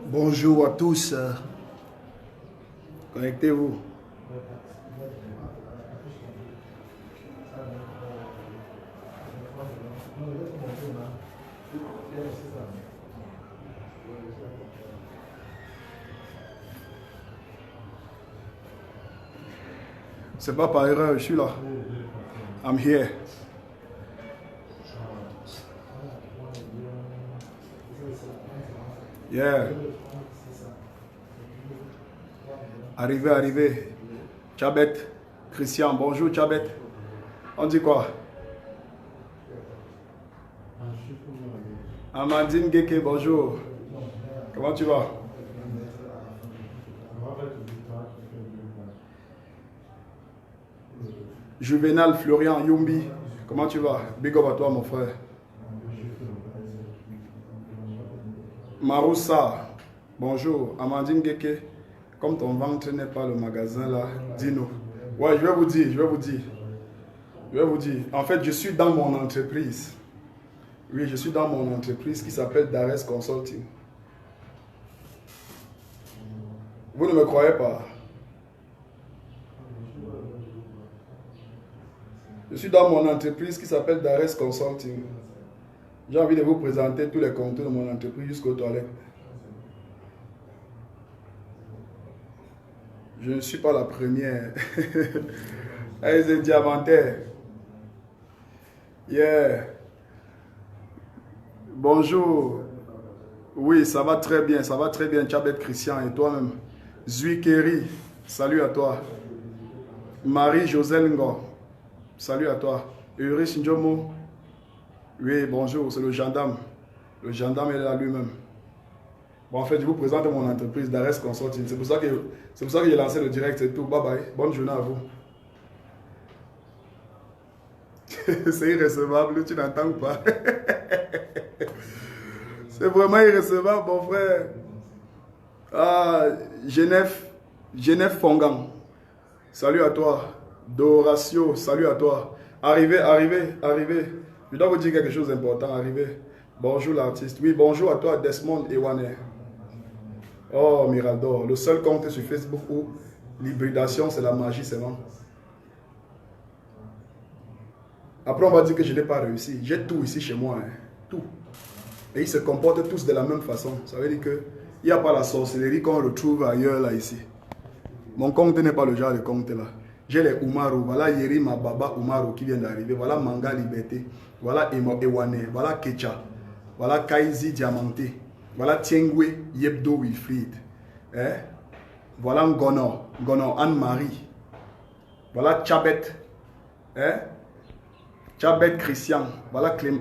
Bonjour à tous. Connectez-vous. C'est pas par erreur, je suis là. I'm here. Yeah. Arrivé. Tchabet. Christian, bonjour Tchabet. On dit quoi? Amandine Geke, bonjour. Comment tu vas? Juvenal Florian Yumbi, comment tu vas? Big up à toi mon frère. Maroussa, bonjour. Amandine Geke, comme ton ventre n'est pas le magasin là, dis-nous. Ouais, je vais vous dire. En fait, je suis dans mon entreprise. Oui, je suis dans mon entreprise qui s'appelle Dares Consulting. Vous ne me croyez pas? Je suis dans mon entreprise qui s'appelle Dares Consulting. J'ai envie de vous présenter tous les contenus de mon entreprise jusqu'aux toilettes. Je ne suis pas la première. Allez, c'est diamantaire. Yeah. Bonjour. Oui, ça va très bien, Tchabet Christian et toi-même. Zui Kerry, salut à toi. Marie-Joselle Ngo, salut à toi. Ulrich Njomo, oui, bonjour, c'est le gendarme. Le gendarme est là lui-même. Bon, en fait, je vous présente mon entreprise Dares Consulting. C'est pour ça que j'ai lancé le direct et tout. Bye bye, bonne journée à vous. C'est irrécevable, tu n'entends pas. C'est vraiment irrécevable, mon frère. Ah, Genève Fongan, salut à toi. Doratio, salut à toi. Arrivez. Je dois vous dire quelque chose d'important. Arrivez. Bonjour l'artiste. Oui, bonjour à toi Desmond Ewane. Oh, Mirador, le seul compte sur Facebook où l'hybridation c'est la magie, c'est bon. Après, on va dire que je n'ai pas réussi. J'ai tout ici chez moi. Hein. Tout. Et ils se comportent tous de la même façon. Ça veut dire qu'il n'y a pas la sorcellerie qu'on retrouve ailleurs, là, ici. Mon compte n'est pas le genre de compte, là. J'ai les Umaru. Voilà Yerima Baba Umaru qui vient d'arriver. Voilà Manga Liberté. Voilà Ewane. Voilà Kecha. Voilà Kaizi Diamanté. Voilà Tiengwe Yebdo Wilfried. Hein? Voilà Ngono Anne-Marie. Voilà Tchabet. Hein? Tchabet Christian. Voilà Clem.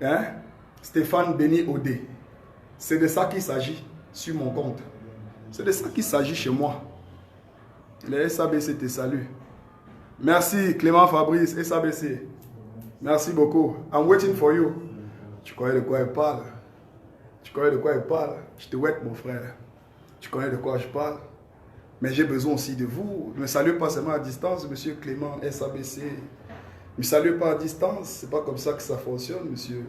Hein? Stéphane Béni Odé. C'est de ça qu'il s'agit sur mon compte. C'est de ça qu'il s'agit chez moi. Les SABC te saluent. Merci Clément Fabrice, SABC. Merci beaucoup. I'm waiting for you. Tu connais de quoi il parle? Je te wait mon frère. Tu connais de quoi je parle? Mais j'ai besoin aussi de vous. Ne me saluez pas seulement à distance, monsieur Clément, SABC. Ne me saluez pas à distance. C'est pas comme ça que ça fonctionne, monsieur.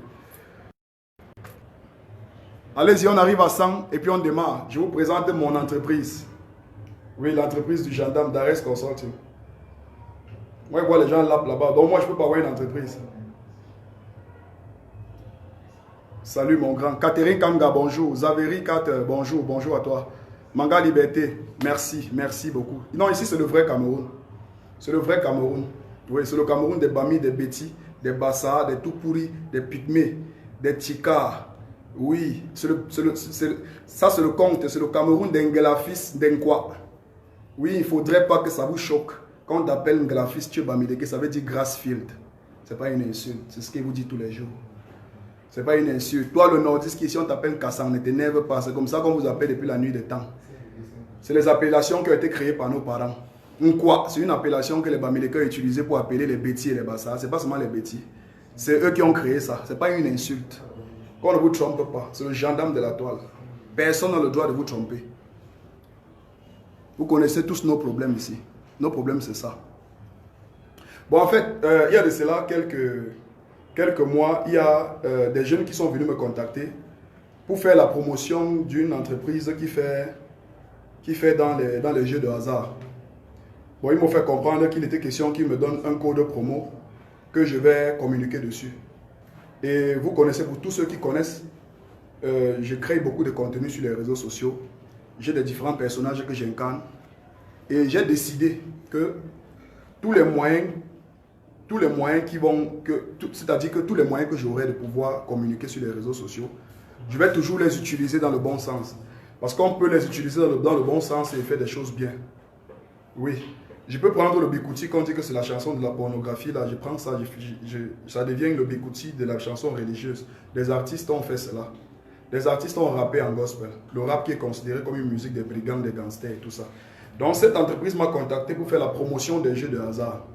Allez-y, on arrive à 100 et puis on démarre. Je vous présente mon entreprise. Oui, l'entreprise du gendarme Dares Consulting. Moi, je vois les gens là-bas. Donc moi, je ne peux pas avoir une entreprise. Salut mon grand. Catherine Kanga, bonjour. Zaveri Kat, bonjour à toi. Manga Liberté, merci beaucoup. Non, ici c'est le vrai Cameroun. C'est le vrai Cameroun. Oui, c'est le Cameroun des Bami, des Beti, des Bassa, des Toupuri, des Pygmées, des Tikars. Oui, ça c'est le compte, c'est le Cameroun d'Engelafis d'Enkwa. Oui, il ne faudrait pas que ça vous choque. Quand on appelle Ngelafis Tchébamideke, ça veut dire Grassfield. Ce n'est pas une insulte, c'est ce qu'il vous dit tous les jours. Ce n'est pas une insulte. Toi, le nordiste, ici, on t'appelle Kassan, ne t'énerve pas. C'est comme ça qu'on vous appelle depuis la nuit des temps. C'est les appellations qui ont été créées par nos parents. Nkwa, c'est une appellation que les Bamileke ont utilisée pour appeler les Bétis et les Bassa. Ce n'est pas seulement les Bétis. C'est eux qui ont créé ça. Ce n'est pas une insulte. Qu'on ne vous trompe pas. C'est le gendarme de la toile. Personne n'a le droit de vous tromper. Vous connaissez tous nos problèmes ici. Nos problèmes, c'est ça. Bon, en fait, il y a de cela quelques mois, il y a des jeunes qui sont venus me contacter pour faire la promotion d'une entreprise qui fait dans les jeux de hasard. Bon, ils m'ont fait comprendre qu'il était question qu'ils me donnent un code promo que je vais communiquer dessus. Et vous connaissez, pour tous ceux qui connaissent, je crée beaucoup de contenu sur les réseaux sociaux. J'ai des différents personnages que j'incarne. Et j'ai décidé que tous les moyens c'est-à-dire que tous les moyens que j'aurai de pouvoir communiquer sur les réseaux sociaux, je vais toujours les utiliser dans le bon sens. Parce qu'on peut les utiliser dans le bon sens et faire des choses bien. Oui. Je peux prendre le Bikuti, quand on dit que c'est la chanson de la pornographie, là, je prends ça, ça devient le Bikuti de la chanson religieuse. Les artistes ont fait cela. Les artistes ont rappé en gospel. Le rap qui est considéré comme une musique des brigands, des gangsters et tout ça. Donc cette entreprise m'a contacté pour faire la promotion des jeux de hasard.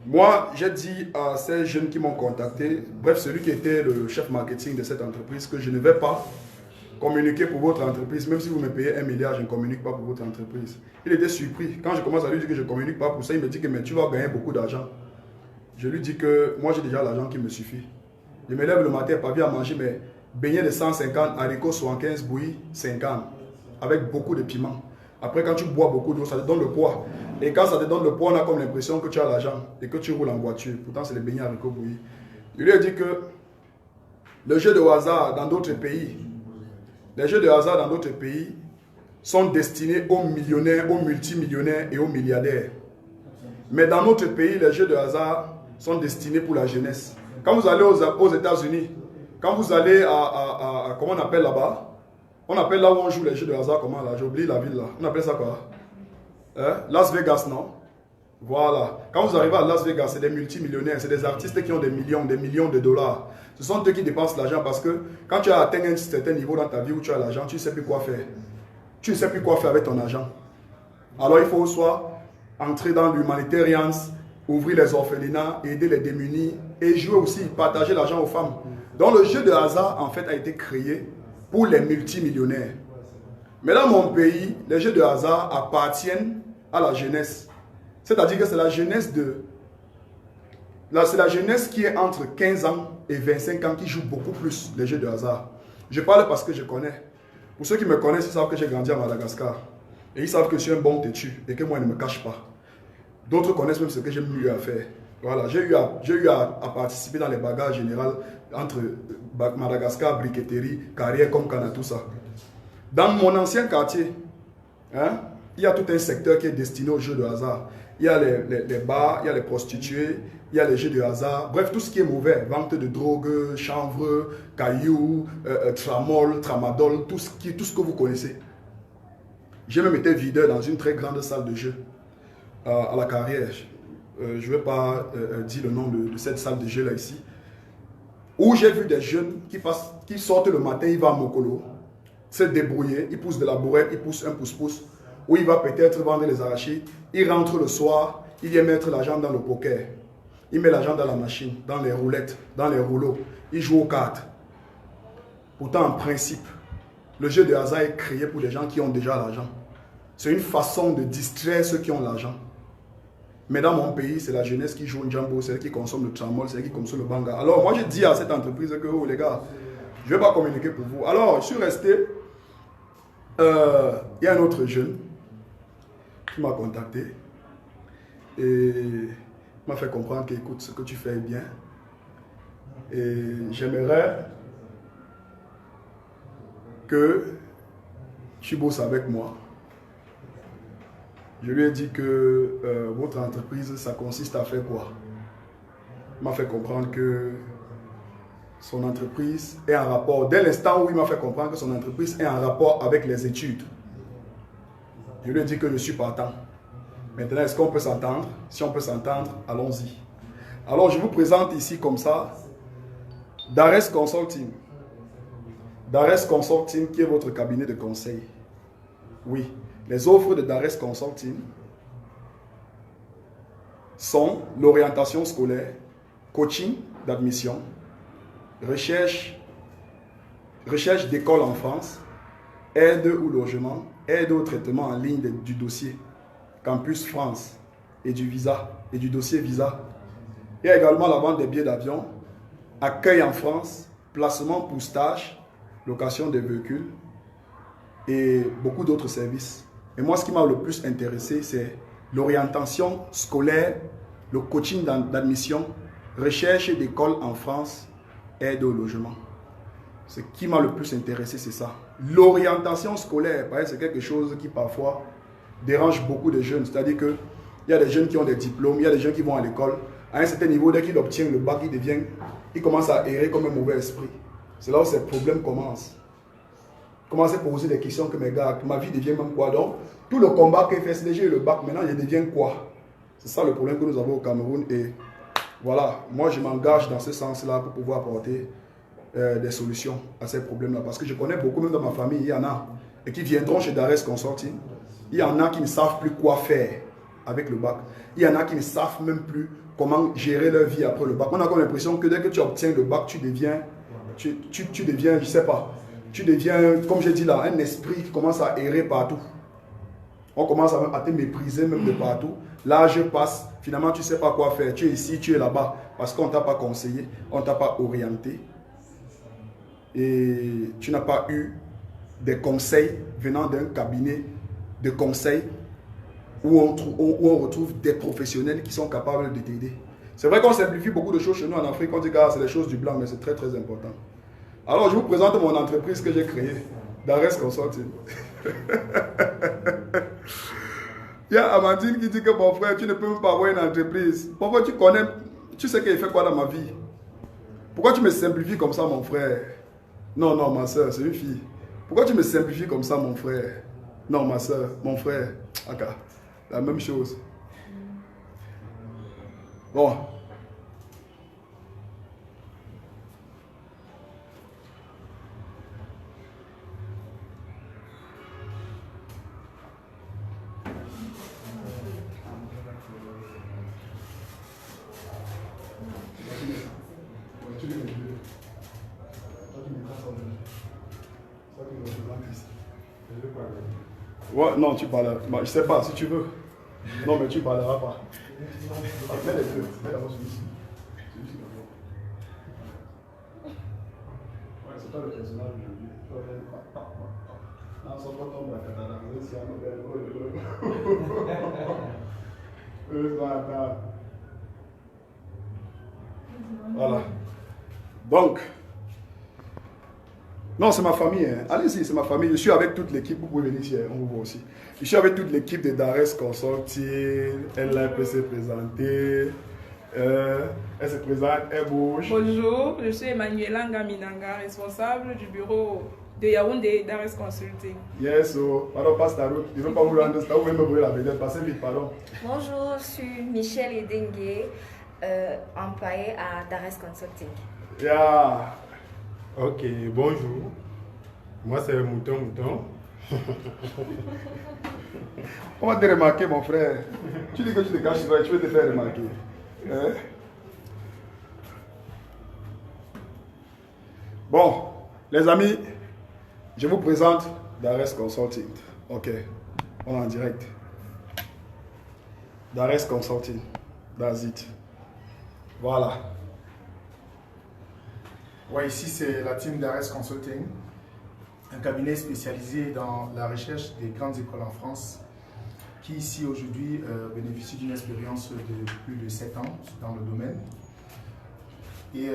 Moi, j'ai dit à ces jeunes qui m'ont contacté, bref, celui qui était le chef marketing de cette entreprise, que je ne vais pas communiquer pour votre entreprise. Même si vous me payez 1 milliard, je ne communique pas pour votre entreprise. Il était surpris. Quand je commence à lui dire que je ne communique pas pour ça, il me dit que mais tu vas gagner beaucoup d'argent. Je lui dis que moi, j'ai déjà l'argent qui me suffit. Je me lève le matin, pas bien à manger, mais beignets de 150, haricots 75, bouillis 50, avec beaucoup de piment. Après, quand tu bois beaucoup d'eau, ça te donne le poids. Et quand ça te donne le poids, on a comme l'impression que tu as l'argent et que tu roules en voiture. Pourtant, c'est les beignets haricots bouillis. Je lui ai dit que le jeu de hasard dans d'autres pays, les jeux de hasard dans d'autres pays sont destinés aux millionnaires, aux multimillionnaires et aux milliardaires. Mais dans notre pays, les jeux de hasard sont destinés pour la jeunesse. Quand vous allez aux États-Unis, quand vous allez à comment on appelle là-bas? On appelle là où on joue les jeux de hasard, comment là? J'ai oublié la ville là. On appelle ça quoi? Las Vegas, non? Voilà. Quand vous arrivez à Las Vegas, c'est des multimillionnaires, c'est des artistes qui ont des millions de dollars. Ce sont eux qui dépensent l'argent parce que quand tu as atteint un certain niveau dans ta vie où tu as l'argent, tu ne sais plus quoi faire. Tu ne sais plus quoi faire avec ton argent. Alors il faut soit entrer dans l'humanitarian, ouvrir les orphelinats, aider les démunis et jouer aussi, partager l'argent aux femmes. Donc le jeu de hasard en fait a été créé pour les multimillionnaires. Mais dans mon pays, les jeux de hasard appartiennent à la jeunesse. C'est-à-dire que c'est la jeunesse c'est la jeunesse qui est entre 15 ans et 25 ans qui joue beaucoup plus les jeux de hasard. Je parle parce que je connais. Pour ceux qui me connaissent, ils savent que j'ai grandi à Madagascar. Et ils savent que je suis un bon têtu et que moi, je ne me cache pas. D'autres connaissent même ce que j'ai eu à faire. Voilà, j'ai eu à participer dans les bagarres générales entre Madagascar, briqueterie, carrière comme Cana, tout ça. Dans mon ancien quartier, hein, il y a tout un secteur qui est destiné aux jeux de hasard. Il y a les bars, il y a les prostituées, il y a les jeux de hasard. Bref, tout ce qui est mauvais. Vente de drogue, chanvre, cailloux, tramol, tramadol, tout ce que vous connaissez. J'ai même été videur dans une très grande salle de jeu à la carrière. Je ne vais pas dire le nom de cette salle de jeu là ici. Où j'ai vu des jeunes qui sortent le matin, ils vont à Mokolo, se débrouiller, ils poussent de la bourrette, ils poussent un pouce-pouce, où il va peut-être vendre les arachides, il rentre le soir, il vient mettre l'argent dans le poker, il met l'argent dans la machine, dans les roulettes, dans les rouleaux, il joue aux cartes. Pourtant, en principe, le jeu de hasard est créé pour les gens qui ont déjà l'argent. C'est une façon de distraire ceux qui ont l'argent. Mais dans mon pays, c'est la jeunesse qui joue un jambo, c'est elle qui consomme le tramol, c'est elle qui consomme le banga. Alors moi, j'ai dit à cette entreprise que, oh les gars, je ne vais pas communiquer pour vous. Alors, je suis resté. Il y a un autre jeune qui m'a contacté et m'a fait comprendre qu'écoute, ce que tu fais est bien. Et j'aimerais que tu bosses avec moi. Je lui ai dit que votre entreprise, ça consiste à faire quoi? Il m'a fait comprendre que son entreprise est en rapport, dès l'instant où il m'a fait comprendre que son entreprise est en rapport avec les études. Je lui ai dit que je suis partant. Maintenant, est-ce qu'on peut s'entendre? Si on peut s'entendre, allons-y. Alors, je vous présente ici comme ça, Dares Consulting. Dares Consulting qui est votre cabinet de conseil. Oui. Les offres de Dares Consulting sont l'orientation scolaire, coaching d'admission, recherche d'école en France, aide au logement, aide au traitement en ligne du dossier, Campus France et du visa. et du dossier visa. Il y a également la vente des billets d'avion, accueil en France, placement pour stage, location des véhicules et beaucoup d'autres services. Et moi, ce qui m'a le plus intéressé, c'est l'orientation scolaire, le coaching d'admission, recherche d'école en France, aide au logement. Ce qui m'a le plus intéressé, c'est ça. L'orientation scolaire, c'est quelque chose qui parfois dérange beaucoup de jeunes. C'est-à-dire qu'il y a des jeunes qui ont des diplômes, il y a des jeunes qui vont à l'école. À un certain niveau, dès qu'il obtient le bac, il commence à errer comme un mauvais esprit. C'est là où ces problèmes commencent. Il commence à poser des questions que mes gars, ma vie devient même quoi donc? Tout le combat qu'il fait, c'est déjà le bac, maintenant je deviens quoi? C'est ça le problème que nous avons au Cameroun. Et voilà, moi je m'engage dans ce sens-là pour pouvoir apporter des solutions à ces problèmes-là. Parce que je connais beaucoup, même dans ma famille, il y en a, et qui viendront chez Dares Consulting. Il y en a qui ne savent plus quoi faire avec le bac. Il y en a qui ne savent même plus comment gérer leur vie après le bac. On a comme l'impression que dès que tu obtiens le bac, tu deviens, je sais pas, tu deviens, comme j'ai dit là, un esprit qui commence à errer partout. On commence à te mépriser même de partout. L'âge passe, finalement tu ne sais pas quoi faire. Tu es ici, tu es là-bas, parce qu'on ne t'a pas conseillé, on ne t'a pas orienté. Et tu n'as pas eu des conseils venant d'un cabinet de conseil où on retrouve des professionnels qui sont capables de t'aider. C'est vrai qu'on simplifie beaucoup de choses chez nous en Afrique. On dit que c'est des choses du blanc, mais c'est très très important. Alors je vous présente mon entreprise que j'ai créée, Dares Consulting. Il y a Amandine qui dit que mon frère, tu ne peux même pas avoir une entreprise. Pourquoi tu connais, tu sais qu'il fait quoi dans ma vie? Pourquoi tu me simplifies comme ça, mon frère? Non, non, ma soeur, c'est une fille. Pourquoi tu me simplifies comme ça, mon frère? Non, ma soeur, mon frère. Okay. La même chose. Bon. Ouais, non, tu parles. Je sais pas, si tu veux. Non, mais tu parleras pas. Mets les deux. Mets d'abord celui-ci. Celui-ci d'abord. Ouais, c'est pas le personnage aujourd'hui. Non, ça va tomber à Katana. Voilà. Donc, non, c'est ma famille. Hein. Allez-y, c'est ma famille. Je suis avec toute l'équipe. Vous pouvez venir ici, on vous voit aussi. Je suis avec toute l'équipe de Dares Consulting. Elle peut se présenter. Elle se présente, elle bouge. Bonjour, je suis Emmanuela Ngaminanga, responsable du bureau de Yaoundé Dares Consulting. Yes, so, pardon, passe ta route. Je ne veux pas vous rendre ça. Vous pouvez me brûler la vedette. Passez vite, pardon. Bonjour, je suis Michel Edengue, employé à Dares Consulting. Yeah. Ok, bonjour. Moi, c'est Mouton. On va te remarquer, mon frère. Tu dis que tu te caches, tu veux te faire remarquer. Hein? Bon, les amis, je vous présente Dares Consulting. Ok, on est en direct. Dares Consulting, that's it. Voilà. Ouais, ici c'est la team Dares Consulting, un cabinet spécialisé dans la recherche des grandes écoles en France, qui ici aujourd'hui bénéficie d'une expérience de plus de 7 ans dans le domaine et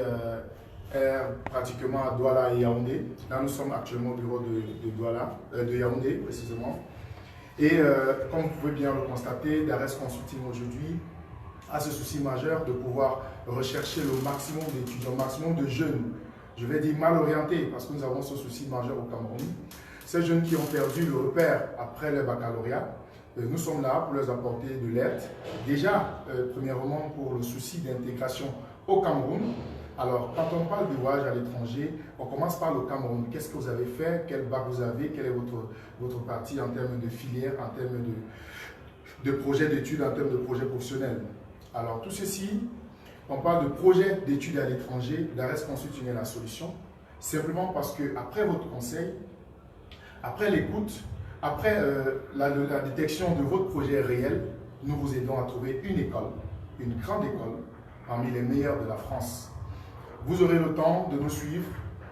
est pratiquement à Douala et Yaoundé. Là nous sommes actuellement au bureau de Douala, de Yaoundé précisément. Et comme vous pouvez bien le constater, Dares Consulting aujourd'hui a ce souci majeur de pouvoir rechercher le maximum d'étudiants, le maximum de jeunes, je vais dire mal orientés, parce que nous avons ce souci majeur au Cameroun. Ces jeunes qui ont perdu le repère après le baccalauréat, nous sommes là pour leur apporter de l'aide. Déjà, premièrement, pour le souci d'intégration au Cameroun. Alors, quand on parle de voyage à l'étranger, on commence par le Cameroun. Qu'est-ce que vous avez fait? Quel bac vous avez? Quelle est votre partie en termes de filière, en termes de projet d'études, en termes de projet professionnel? Alors, tout ceci, on parle de projet d'études à l'étranger, Dares Consulting est la solution, simplement parce qu'après votre conseil, après l'écoute, après la détection de votre projet réel, nous vous aidons à trouver une école une grande école parmi les meilleures de la France. Vous aurez le temps de nous suivre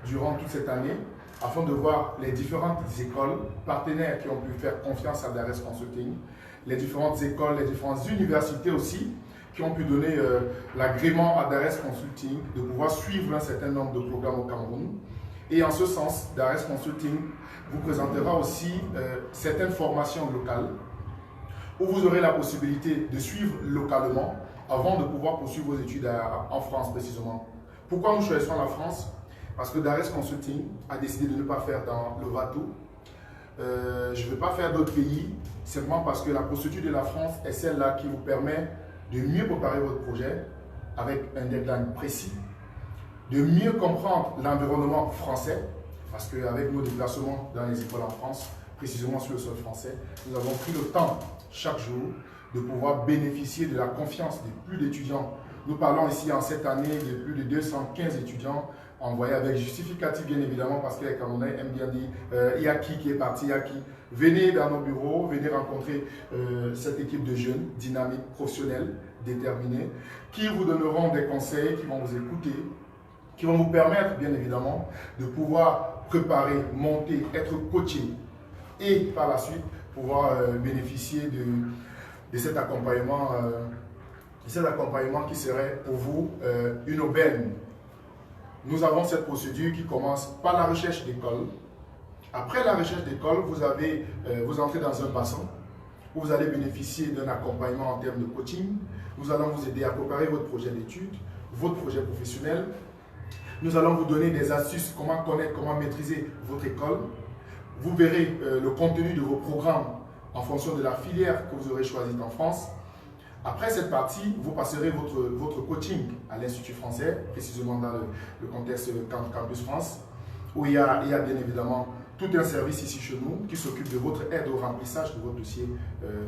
durant toute cette année afin de voir les différentes écoles partenaires qui ont pu faire confiance à Dares Consulting, les différentes écoles, les différentes universités aussi qui ont pu donner l'agrément à Dares Consulting de pouvoir suivre un certain nombre de programmes au Cameroun. Et en ce sens, Dares Consulting vous présentera aussi certaines formations locales où vous aurez la possibilité de suivre localement avant de pouvoir poursuivre vos études en France précisément. Pourquoi nous choisissons la France? Parce que Dares Consulting a décidé de ne pas faire dans le Vatou. Je ne veux pas faire d'autres pays, simplement parce que la procédure de la France est celle-là qui vous permet de mieux préparer votre projet avec un deadline précis, de mieux comprendre l'environnement français, parce qu'avec nos déplacements dans les écoles en France, précisément sur le sol français, nous avons pris le temps chaque jour de pouvoir bénéficier de la confiance de plus d'étudiants. Nous parlons ici en cette année de plus de 215 étudiants envoyés avec justificatif bien évidemment parce que les Camerounais aiment bien dire il y a qui est parti, il y a qui. Venez dans nos bureaux, venez rencontrer cette équipe de jeunes, dynamiques, professionnels, déterminés, qui vous donneront des conseils, qui vont vous écouter, qui vont vous permettre bien évidemment de pouvoir préparer, monter, être coaché et par la suite pouvoir bénéficier de cet accompagnement. C'est l'accompagnement qui serait pour vous une aubaine. Nous avons cette procédure qui commence par la recherche d'école. Après la recherche d'école, vous entrez dans un bassin où vous allez bénéficier d'un accompagnement en termes de coaching. Nous allons vous aider à préparer votre projet d'études, votre projet professionnel. Nous allons vous donner des astuces, comment connaître, comment maîtriser votre école. Vous verrez le contenu de vos programmes en fonction de la filière que vous aurez choisie en France. Après cette partie, vous passerez votre coaching à l'Institut français, précisément dans le contexte Campus France, où il y a bien évidemment tout un service ici chez nous qui s'occupe de votre aide au remplissage de votre dossier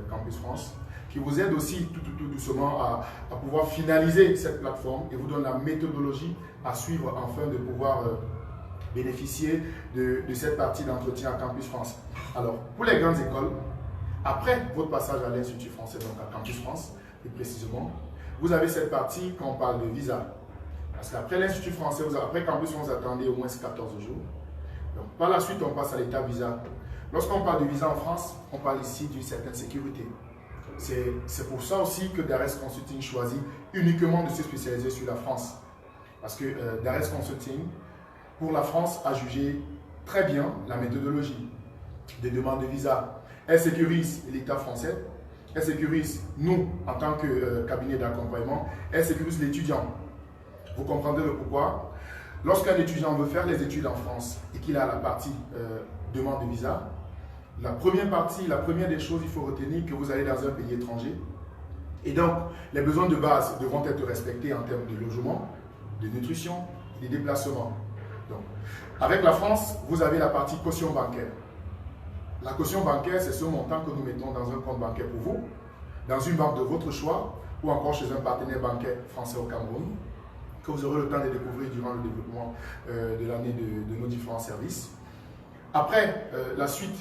Campus France, qui vous aide aussi tout doucement à pouvoir finaliser cette plateforme et vous donne la méthodologie à suivre afin de pouvoir bénéficier de cette partie d'entretien à Campus France. Alors, pour les grandes écoles, après votre passage à l'Institut français, donc à Campus France, et précisément, vous avez cette partie quand on parle de visa. Parce qu'après l'Institut français, après Campus France, vous attendez au moins 14 jours. Donc, par la suite, on passe à l'état visa. Lorsqu'on parle de visa en France, on parle ici d'une certaine sécurité. C'est pour ça aussi que Dares Consulting choisit uniquement de se spécialiser sur la France. Parce que Dares Consulting, pour la France, a jugé très bien la méthodologie des demandes de visa. Elle sécurise l'État français, elle sécurise nous en tant que cabinet d'accompagnement, elle sécurise l'étudiant. Vous comprendrez le pourquoi. Lorsqu'un étudiant veut faire les études en France et qu'il a la partie demande de visa, la première des choses, il faut retenir que vous allez dans un pays étranger. Et donc, les besoins de base devront être respectés en termes de logement, de nutrition, de déplacement. Donc, avec la France, vous avez la partie caution bancaire. La caution bancaire, c'est ce montant que nous mettons dans un compte bancaire pour vous, dans une banque de votre choix ou encore chez un partenaire bancaire français au Cameroun, que vous aurez le temps de découvrir durant le développement de l'année de nos différents services. Après, la suite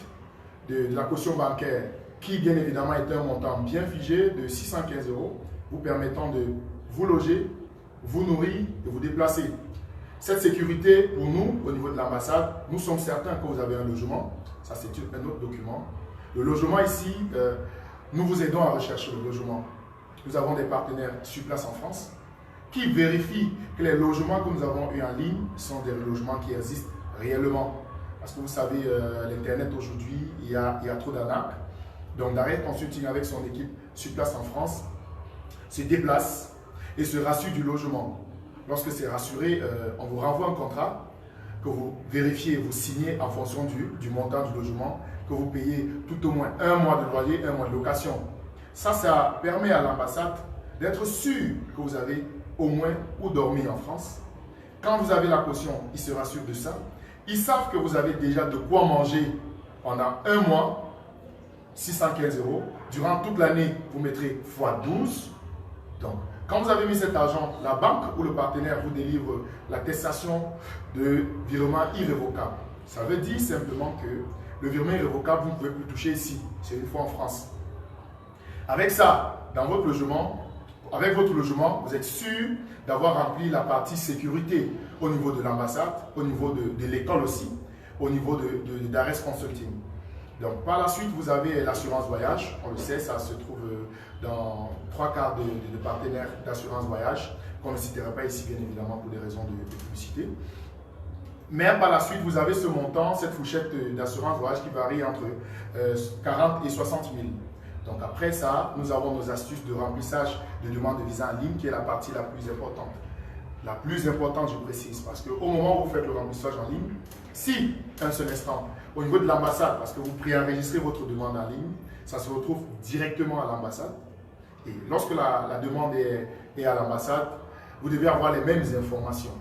de la caution bancaire, qui bien évidemment est un montant bien figé de 615 €, vous permettant de vous loger, vous nourrir et vous déplacer. Cette sécurité, pour nous, au niveau de l'ambassade, nous sommes certains que vous avez un logement. Ça, c'est un autre document. Le logement ici, nous vous aidons à rechercher le logement. Nous avons des partenaires sur place en France qui vérifient que les logements que nous avons eu en ligne sont des logements qui existent réellement. Parce que vous savez, l'Internet aujourd'hui, il y a trop d'arnaques. Donc, Dares Consulting avec son équipe sur place en France se déplace et se rassure du logement. Lorsque c'est rassuré, on vous renvoie un contrat que vous vérifiez, vous signez en fonction du montant du logement, que vous payez tout au moins 1 mois de loyer, 1 mois de location. Ça permet à l'ambassade d'être sûr que vous avez au moins où dormir en France. Quand vous avez la caution, ils se rassurent de ça. Ils savent que vous avez déjà de quoi manger pendant 1 mois, 615 €. Durant toute l'année, vous mettrez x12. Donc, quand vous avez mis cet argent, la banque ou le partenaire vous délivre l'attestation de virement irrévocable. Ça veut dire simplement que le virement irrévocable, vous ne pouvez plus toucher ici. C'est une fois en France. Avec ça, dans votre logement, avec votre logement, vous êtes sûr d'avoir rempli la partie sécurité au niveau de l'ambassade, au niveau de l'école aussi, au niveau d'Ares Consulting. Donc, par la suite, vous avez l'assurance voyage. On le sait, ça se trouve dans 3/4 de partenaires d'assurance voyage, qu'on ne citera pas ici, bien évidemment, pour des raisons de publicité. Mais par la suite, vous avez ce montant, cette fourchette d'assurance voyage qui varie entre 40 et 60 000. Donc, après ça, nous avons nos astuces de remplissage de demande de visa en ligne, qui est la partie la plus importante. La plus importante, je précise, parce qu'au moment où vous faites le remplissage en ligne, si, un seul instant, au niveau de l'ambassade, parce que vous préenregistrez votre demande en ligne, ça se retrouve directement à l'ambassade. Et lorsque la demande est à l'ambassade, vous devez avoir les mêmes informations.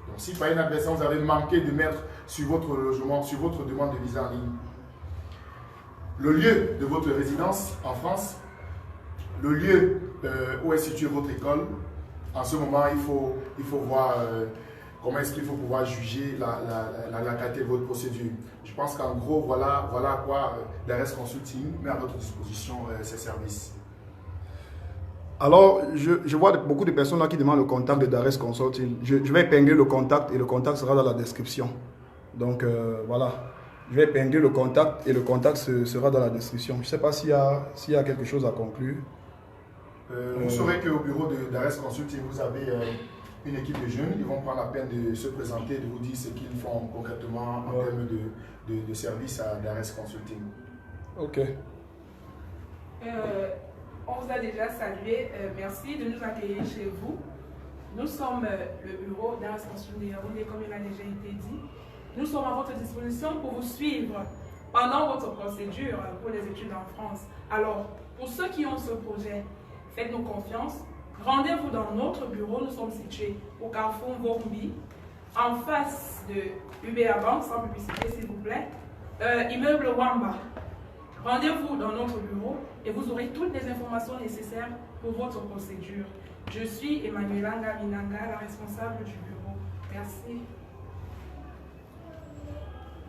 Donc, si par une adversaire, vous avez manqué de mettre sur votre logement, sur votre demande de visa en ligne, le lieu de votre résidence en France, le lieu où est située votre école, en ce moment, il faut voir comment est-ce qu'il faut pouvoir juger la qualité de votre procédure. Je pense qu'en gros, voilà à quoi Dares Consulting met à votre disposition ces services. Alors, je vois beaucoup de personnes là qui demandent le contact de Dares Consulting. Je vais épingler le contact et le contact sera dans la description. Donc, voilà. Je vais épingler le contact et le contact sera dans la description. Je ne sais pas s'il y a quelque chose à conclure. Vous saurez qu'au bureau de Dares Consulting, vous avez une équipe de jeunes. Ils vont prendre la peine de se présenter, de vous dire ce qu'ils font concrètement en termes de service à Dares Consulting. Ok. On vous a déjà salué. Merci de nous accueillir chez vous. Nous sommes le bureau d'Ares Consulting de Yaoundé, comme il a déjà été dit. Nous sommes à votre disposition pour vous suivre pendant votre procédure pour les études en France. Alors, pour ceux qui ont ce projet, faites-nous confiance. Rendez-vous dans notre bureau. Nous sommes situés au Carrefour Vorumbi, en face de UBA Bank, sans publicité s'il vous plaît, immeuble Wamba. Rendez-vous dans notre bureau et vous aurez toutes les informations nécessaires pour votre procédure. Je suis Emmanuela Ngaminanga, la responsable du bureau. Merci.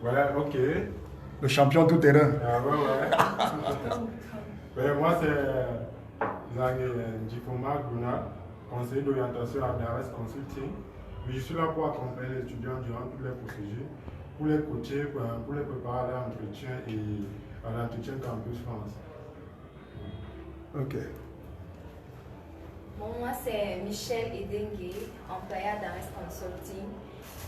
Voilà, ok. Le champion tout terrain. Ah ouais. Moi, c'est Zang Njikoma Guna, conseiller d'orientation à Dares Consulting. Je suis là pour accompagner les étudiants durant toutes les procédures, pour les coacher, pour les préparer à l'entretien et à l'entretien Campus France. Ok. Bon, moi, c'est Michel Edengue, employé à Dares Consulting.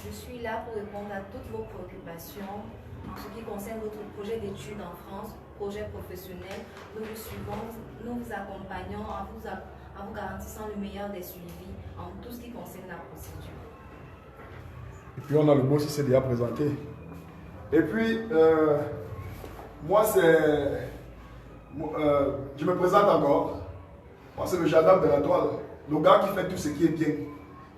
Je suis là pour répondre à toutes vos préoccupations en ce qui concerne votre projet d'études en France, projet professionnel. Nous vous suivons, nous vous accompagnons en vous garantissant le meilleur des suivis en tout ce qui concerne la procédure. Et puis on a le boss qui s'est déjà présenté. Et puis, moi c'est... je me présente encore. Moi c'est le gendarme de la toile. Le gars qui fait tout ce qui est bien.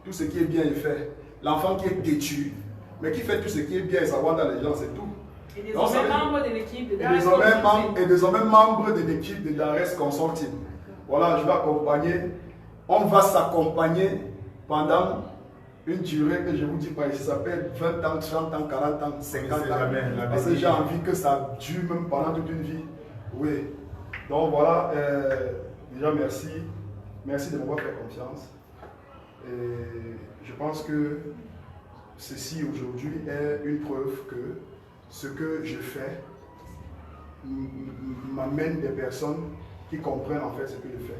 Tout ce qui est bien est fait. L'enfant qui est têtu, mais qui fait tout ce qui est bien et savoir dans les gens, c'est tout. Et désormais membre de l'équipe de Dares Consulting. Et désormais membre de l'équipe de Dares Consulting. Voilà, je vais accompagner. On va s'accompagner pendant une durée que je vous dis pas ici, ça peut être 20 ans, 30 ans, 40 ans, 50 ans. Parce que j'ai envie que ça dure même pendant toute une vie. Oui. Donc voilà, déjà merci. Merci de m'avoir fait confiance. Et je pense que ceci aujourd'hui est une preuve que ce que je fais m'amène des personnes qui comprennent en fait ce que je fais.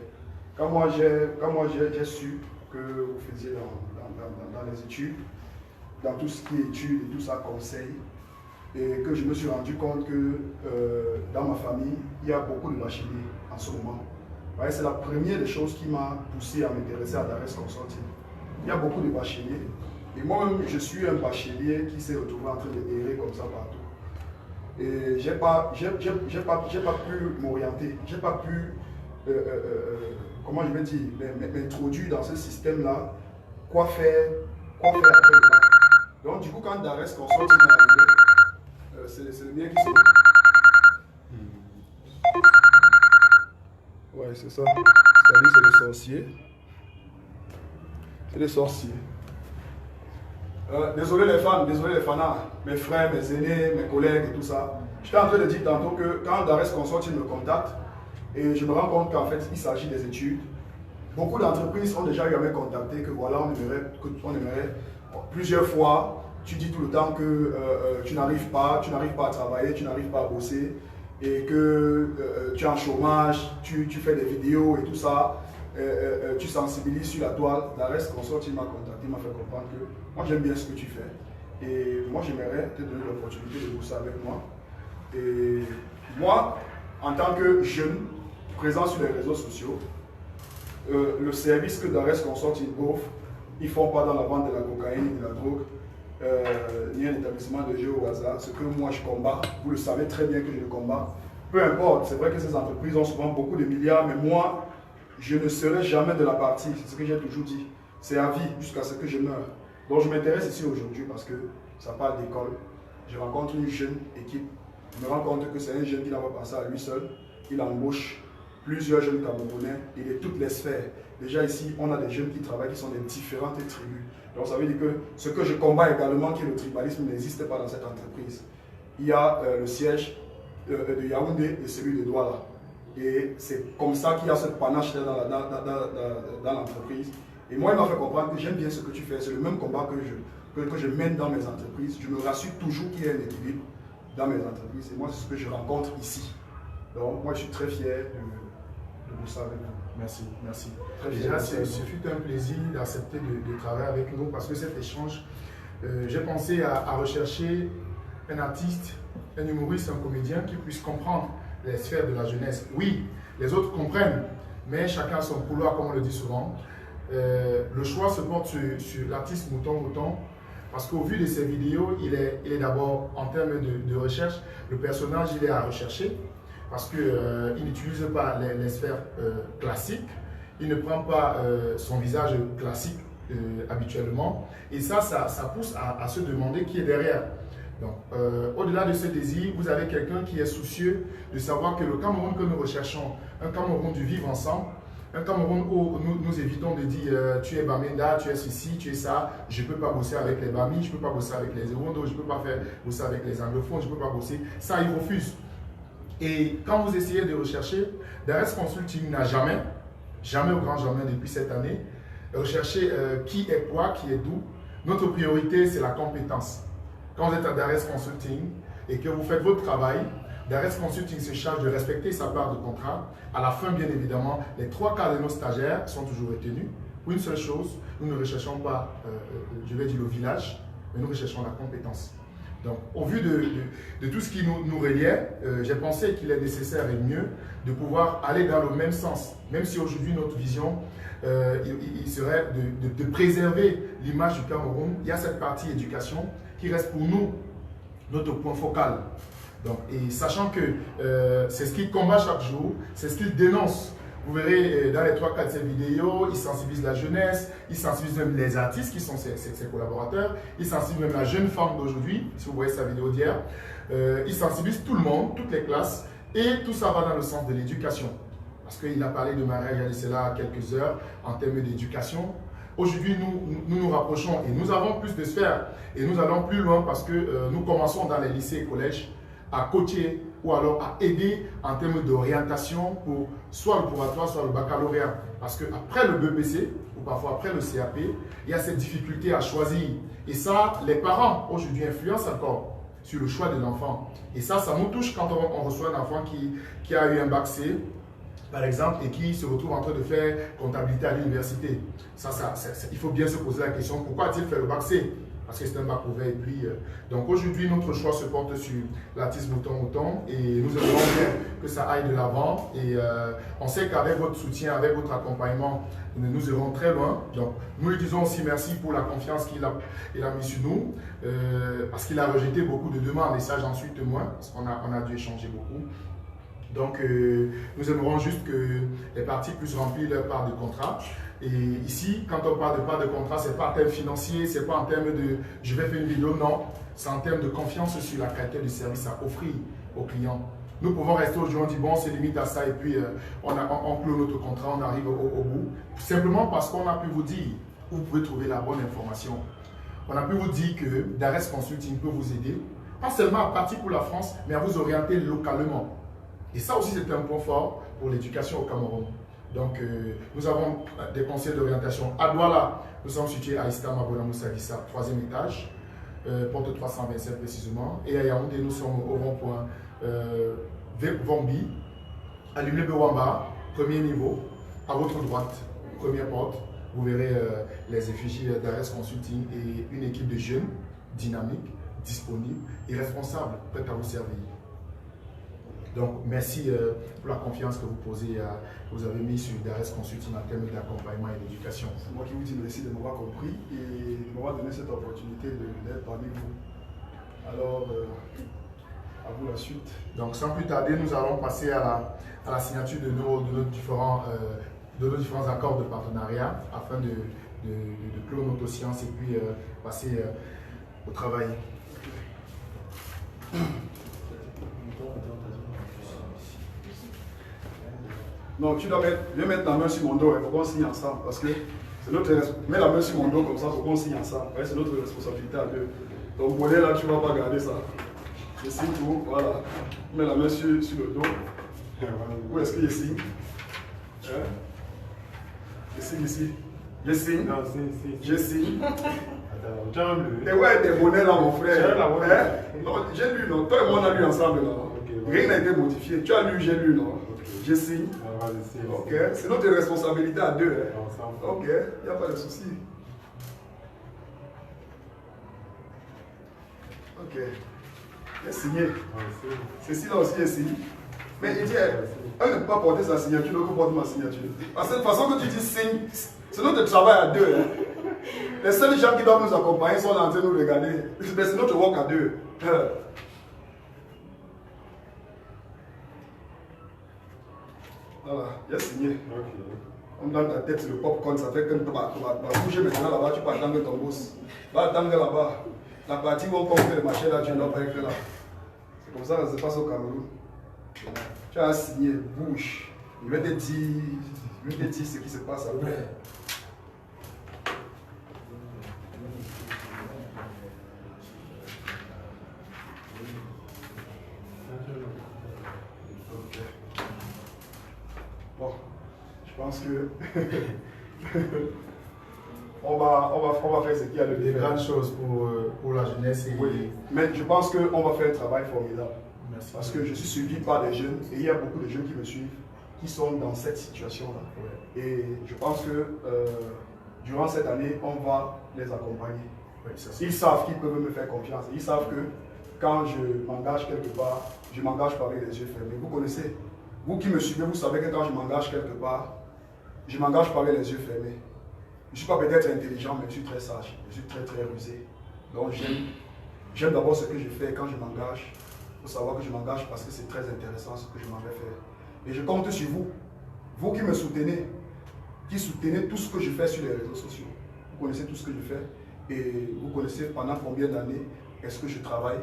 Quand moi j'ai su que vous faisiez dans les études, dans tout ce qui est études et tout ça, conseil, et que je me suis rendu compte que dans ma famille, il y a beaucoup de bacheliers en ce moment. C'est la première des choses qui m'a poussé à m'intéresser à Dares Consulting. Il y a beaucoup de bacheliers. Et moi-même, je suis un bachelier qui s'est retrouvé en train de errer comme ça partout. Et j'ai pas pu m'orienter. J'ai pas pu, comment je vais dire, m'introduire dans ce système-là. Quoi faire après le bac. Donc, du coup, quand Dares Consulting est arrivé, c'est le mien qui s'est... Ouais, c'est ça. C'est-à-dire, c'est les sorciers. C'est des sorciers. Désolé les fans, désolé les fanats, mes frères, mes aînés, mes collègues et tout ça. J'étais en train de dire tantôt que quand Dares Consulting me contacte et je me rends compte qu'en fait il s'agit des études, beaucoup d'entreprises ont déjà eu à me contacter que voilà, on aimerait plusieurs fois, tu dis tout le temps que tu n'arrives pas à travailler, tu n'arrives pas à bosser et que tu es en chômage, tu fais des vidéos et tout ça, tu sensibilises sur la toile. Dares Consulting m'a contacté, m'a fait comprendre que moi j'aime bien ce que tu fais et moi j'aimerais te donner l'opportunité de bosser avec moi. Et moi, en tant que jeune présent sur les réseaux sociaux, le service que Dares Consulting offre, ils ne font pas dans la vente de la cocaïne et de la drogue, ni un établissement de jeu au hasard. Ce que moi je combats, vous le savez très bien que je le combats. Peu importe, c'est vrai que ces entreprises ont souvent beaucoup de milliards, mais moi, je ne serai jamais de la partie. C'est ce que j'ai toujours dit. C'est à vie jusqu'à ce que je meure. Donc je m'intéresse ici aujourd'hui parce que ça parle d'école. Je rencontre une jeune équipe. Je me rends compte que c'est un jeune qui n'a pas pensé à lui seul. Il embauche plusieurs jeunes Camerounais et de toutes les sphères. Déjà ici, on a des jeunes qui travaillent, qui sont des différentes tribus. Donc ça veut dire que ce que je combats également, qui est le tribalisme, n'existe pas dans cette entreprise. Il y a le siège de Yaoundé et celui de Douala. Et c'est comme ça qu'il y a ce panache dans l'entreprise. Et moi, il m'a fait comprendre que j'aime bien ce que tu fais. C'est le même combat que je mène dans mes entreprises. Je me rassure toujours qu'il y a un équilibre dans mes entreprises. Et moi, c'est ce que je rencontre ici. Donc moi, je suis très fier de vous savoir. Merci, merci. Déjà, ce fut un plaisir d'accepter de travailler avec nous parce que cet échange, j'ai pensé à rechercher un artiste, un humoriste, un comédien qui puisse comprendre les sphères de la jeunesse. Oui, les autres comprennent, mais chacun son couloir, comme on le dit souvent. Le choix se porte sur l'artiste Mouton, parce qu'au vu de ses vidéos, il est d'abord, en termes de recherche, le personnage, il est à rechercher. Parce qu'il n'utilise pas les sphères classiques, il ne prend pas son visage classique habituellement. Et ça pousse à se demander qui est derrière. Donc, au-delà de ce désir, vous avez quelqu'un qui est soucieux de savoir que le Cameroun que nous recherchons, un Cameroun du vivre ensemble, un Cameroun où nous évitons de dire tu es Bamenda, tu es ceci, tu es ça, je ne peux pas bosser avec les Bamis, je ne peux pas bosser avec les Ewondo, je ne peux pas bosser avec les anglophones, je ne peux pas bosser. Ça, ils refusent. Et quand vous essayez de rechercher, Dares Consulting n'a jamais, au grand jamais depuis cette année, recherché qui est quoi, qui est d'où. Notre priorité, c'est la compétence. Quand vous êtes à Dares Consulting et que vous faites votre travail, Dares Consulting se charge de respecter sa part de contrat. À la fin, bien évidemment, les 3 quarts de nos stagiaires sont toujours retenus. Pour une seule chose, nous ne recherchons pas, je vais dire le village, mais nous recherchons la compétence. Donc, au vu de tout ce qui nous reliait, j'ai pensé qu'il est nécessaire et mieux de pouvoir aller dans le même sens. Même si aujourd'hui notre vision, il serait de préserver l'image du Cameroun, il y a cette partie éducation qui reste pour nous notre point focal. Donc, et sachant que c'est ce qu'il combat chaque jour, c'est ce qu'il dénonce. Vous verrez dans les 3 quarts de ces vidéos, il sensibilise la jeunesse, il sensibilise même les artistes qui sont ses collaborateurs, il sensibilise même la jeune femme d'aujourd'hui, si vous voyez sa vidéo d'hier, il sensibilise tout le monde, toutes les classes, et tout ça va dans le sens de l'éducation. Parce qu'il a parlé de mariage il y a de cela quelques heures en termes d'éducation. Aujourd'hui, nous rapprochons et nous avons plus de sphères et nous allons plus loin parce que nous commençons dans les lycées et collèges à coacher ou alors à aider en termes d'orientation pour soit le probatoire, soit le baccalauréat. Parce qu'après le BPC, ou parfois après le CAP, il y a cette difficulté à choisir. Et ça, les parents aujourd'hui influencent encore sur le choix de l'enfant. Et ça nous touche quand on reçoit un enfant qui a eu un bac C, par exemple, et qui se retrouve en train de faire comptabilité à l'université. Il faut bien se poser la question, pourquoi a-t-il fait le bac C? Parce que c'est un bac ouvert. Et puis, donc aujourd'hui, notre choix se porte sur l'artiste Mouton et nous aimerions bien que ça aille de l'avant. Et on sait qu'avec votre soutien, avec votre accompagnement, nous irons très loin. Donc, nous lui disons aussi merci pour la confiance qu'il a mis sur nous, parce qu'il a rejeté beaucoup de demandes, et ça j'en suis témoin, parce qu'on a dû échanger beaucoup. Donc, nous aimerons juste que les parties puissent remplir leur part de contrat. Et ici, quand on parle de part de contrat, ce n'est pas en termes financiers, ce n'est pas en termes de je vais faire une vidéo, non. C'est en termes de confiance sur la qualité du service à offrir aux clients. Nous pouvons rester aujourd'hui, on dit bon, on se limite à ça et puis on clôt notre contrat, on arrive au bout. Simplement parce qu'on a pu vous dire où vous pouvez trouver la bonne information. On a pu vous dire que Dares Consulting peut vous aider, pas seulement à partir pour la France, mais à vous orienter localement. Et ça aussi, c'est un point fort pour l'éducation au Cameroun. Donc, nous avons des conseils d'orientation à Douala. Nous sommes situés à Istama, Bonamoussa, 3e étage, porte 327 précisément. Et à Yaoundé, nous sommes au rond-point Vombi, à l'Immeuble Wamba, premier niveau, à votre droite, première porte. Vous verrez les effigies d'Ares Consulting et une équipe de jeunes dynamiques, disponibles et responsables, prêts à vous servir. Donc, merci pour la confiance que vous avez mis sur Dares Consulting en termes d'accompagnement et d'éducation. C'est moi qui vous dis merci de m'avoir compris et de m'avoir donné cette opportunité d'être parmi vous. Alors, à vous la suite. Donc, sans plus tarder, nous allons passer à la signature de nos différents accords de partenariat afin de clore notre science et puis passer au travail. Non, tu dois mettre la main sur mon dos, il faut qu'on signe ensemble parce que c'est notre responsabilité. Mets la main sur mon dos comme ça, il faut qu'on signe ensemble. Ouais, c'est notre responsabilité à deux. Donc, bonnet là, tu ne vas pas garder ça. Je signe tout, voilà. Mets la main sur le dos. Où est-ce que je signe? Hein? Je signe ici. Je signe. Non, si. Je signe. Attends, et ouais, tes bonnets là, mon frère. Hein? Non, j'ai lu, non. Toi et moi, on a lu ensemble là. Rien n'a été modifié. Tu as lu, j'ai lu, non. Je signe. Ok, c'est notre responsabilité à deux. Hein. Ok, il n'y a pas de souci. Ok. J'ai signé. Ceci là aussi est signé. Mais il dit, elle ne peut pas porter sa signature, donc on porte ma signature. Parce que de toute façon que tu dis signe, c'est notre travail à deux. Hein. Les seuls gens qui doivent nous accompagner sont en train de nous regarder. Mais c'est notre work à deux. Voilà, il a signé. Okay. On dans ta tête, le popcorn, ça fait que tu vas bouger maintenant là-bas, tu peux attendre ton boss. Va attendre là-bas. La partie où on fait le marché là, tu ne dois pas être là. C'est comme ça que ça se passe au Cameroun. Tu as signé, bouge. Je vais te dire ce qui se passe après. Bon, je pense que on va faire ce qu'il y a de des grandes choses pour la jeunesse. Oui, mais je pense qu'on va faire un travail formidable. Merci. Parce que je suis suivi par des jeunes et il y a beaucoup de jeunes qui me suivent qui sont dans cette situation-là. Ouais. Et je pense que durant cette année, on va les accompagner. Ouais, ils savent qu'ils peuvent me faire confiance. Ils savent que quand je m'engage quelque part, je m'engage pas avec les yeux fermés. Vous connaissez, vous qui me suivez, vous savez que quand je m'engage quelque part, je m'engage pas avec les yeux fermés. Je ne suis pas peut-être intelligent, mais je suis très sage. Je suis très très rusé. Donc j'aime d'abord ce que je fais quand je m'engage. Il faut savoir que je m'engage parce que c'est très intéressant ce que je m'en vais faire. Et je compte sur vous. Vous qui me soutenez, qui soutenez tout ce que je fais sur les réseaux sociaux. Vous connaissez tout ce que je fais et vous connaissez pendant combien d'années est-ce que je travaille.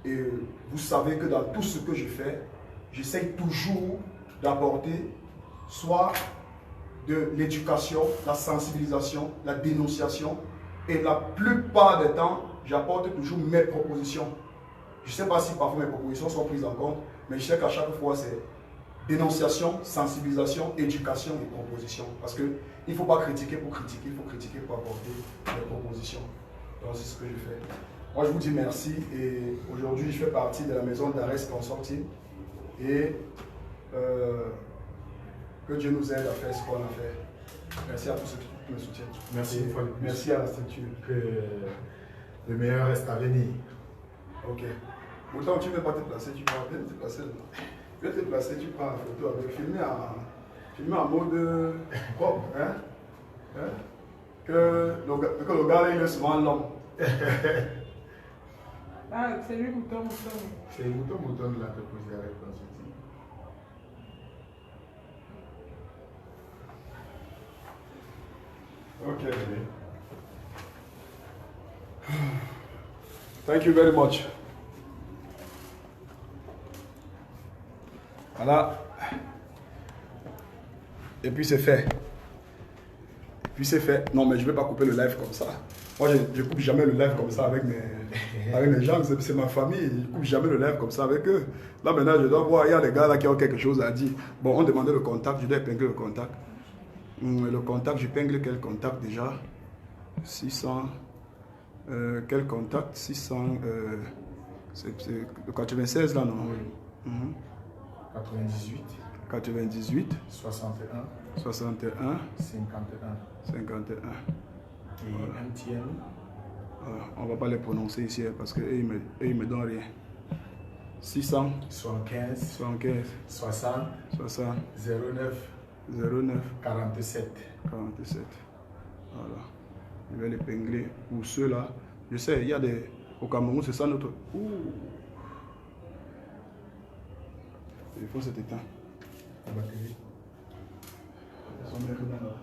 Et vous savez que dans tout ce que je fais, j'essaie toujours d'apporter soit de l'éducation, la sensibilisation, la dénonciation. Et la plupart des temps, j'apporte toujours mes propositions. Je ne sais pas si parfois mes propositions sont prises en compte, mais je sais qu'à chaque fois, c'est dénonciation, sensibilisation, éducation et proposition. Parce qu'il ne faut pas critiquer pour critiquer, il faut critiquer pour apporter des propositions. Donc c'est ce que je fais. Moi, je vous dis merci. Et aujourd'hui, je fais partie de la maison d'Ares Consulting. Et que Dieu nous aide à faire ce qu'on a fait. Merci à tous ceux qui me soutiennent. Merci une fois de plus. Merci à la structure. Que le meilleur reste à venir. Ok. Autant tu ne veux pas te placer, tu vas bien te placer là. Tu veux te placer, tu prends la photo avec filmer en mode propre. Hein? Hein? Que le gars là, il est souvent long. Ah, c'est lui mouton. C'est le mouton de la proposé avec Consulting. Ok. Thank you very much. Voilà. Et puis c'est fait. Puis c'est fait. Non, mais je ne vais pas couper le live comme ça. Moi, je ne coupe jamais le live comme ça avec mes gens. C'est ma famille. Je ne coupe jamais le live comme ça avec eux. Là, maintenant, je dois voir. Il y a des gars là qui ont quelque chose à dire. Bon, on demandait le contact. Je dois épingler le contact. Le contact, j'épingle quel contact déjà? 600. Quel contact? 600. C'est le 96 là, non? Oui. 98. 98. 61. 61. 51. 51. Et MTN. On ne va pas les prononcer ici parce qu'eux, ils me donnent rien. 600. 75. 75. 60. 60. 09. 09. 47. 47. Voilà. Je vais l'épingler. Pour ceux-là, je sais, il y a des... Au Cameroun, c'est ça notre... Ouh. Il faut cet éteint. La batterie. Ils sont bien dedans, là.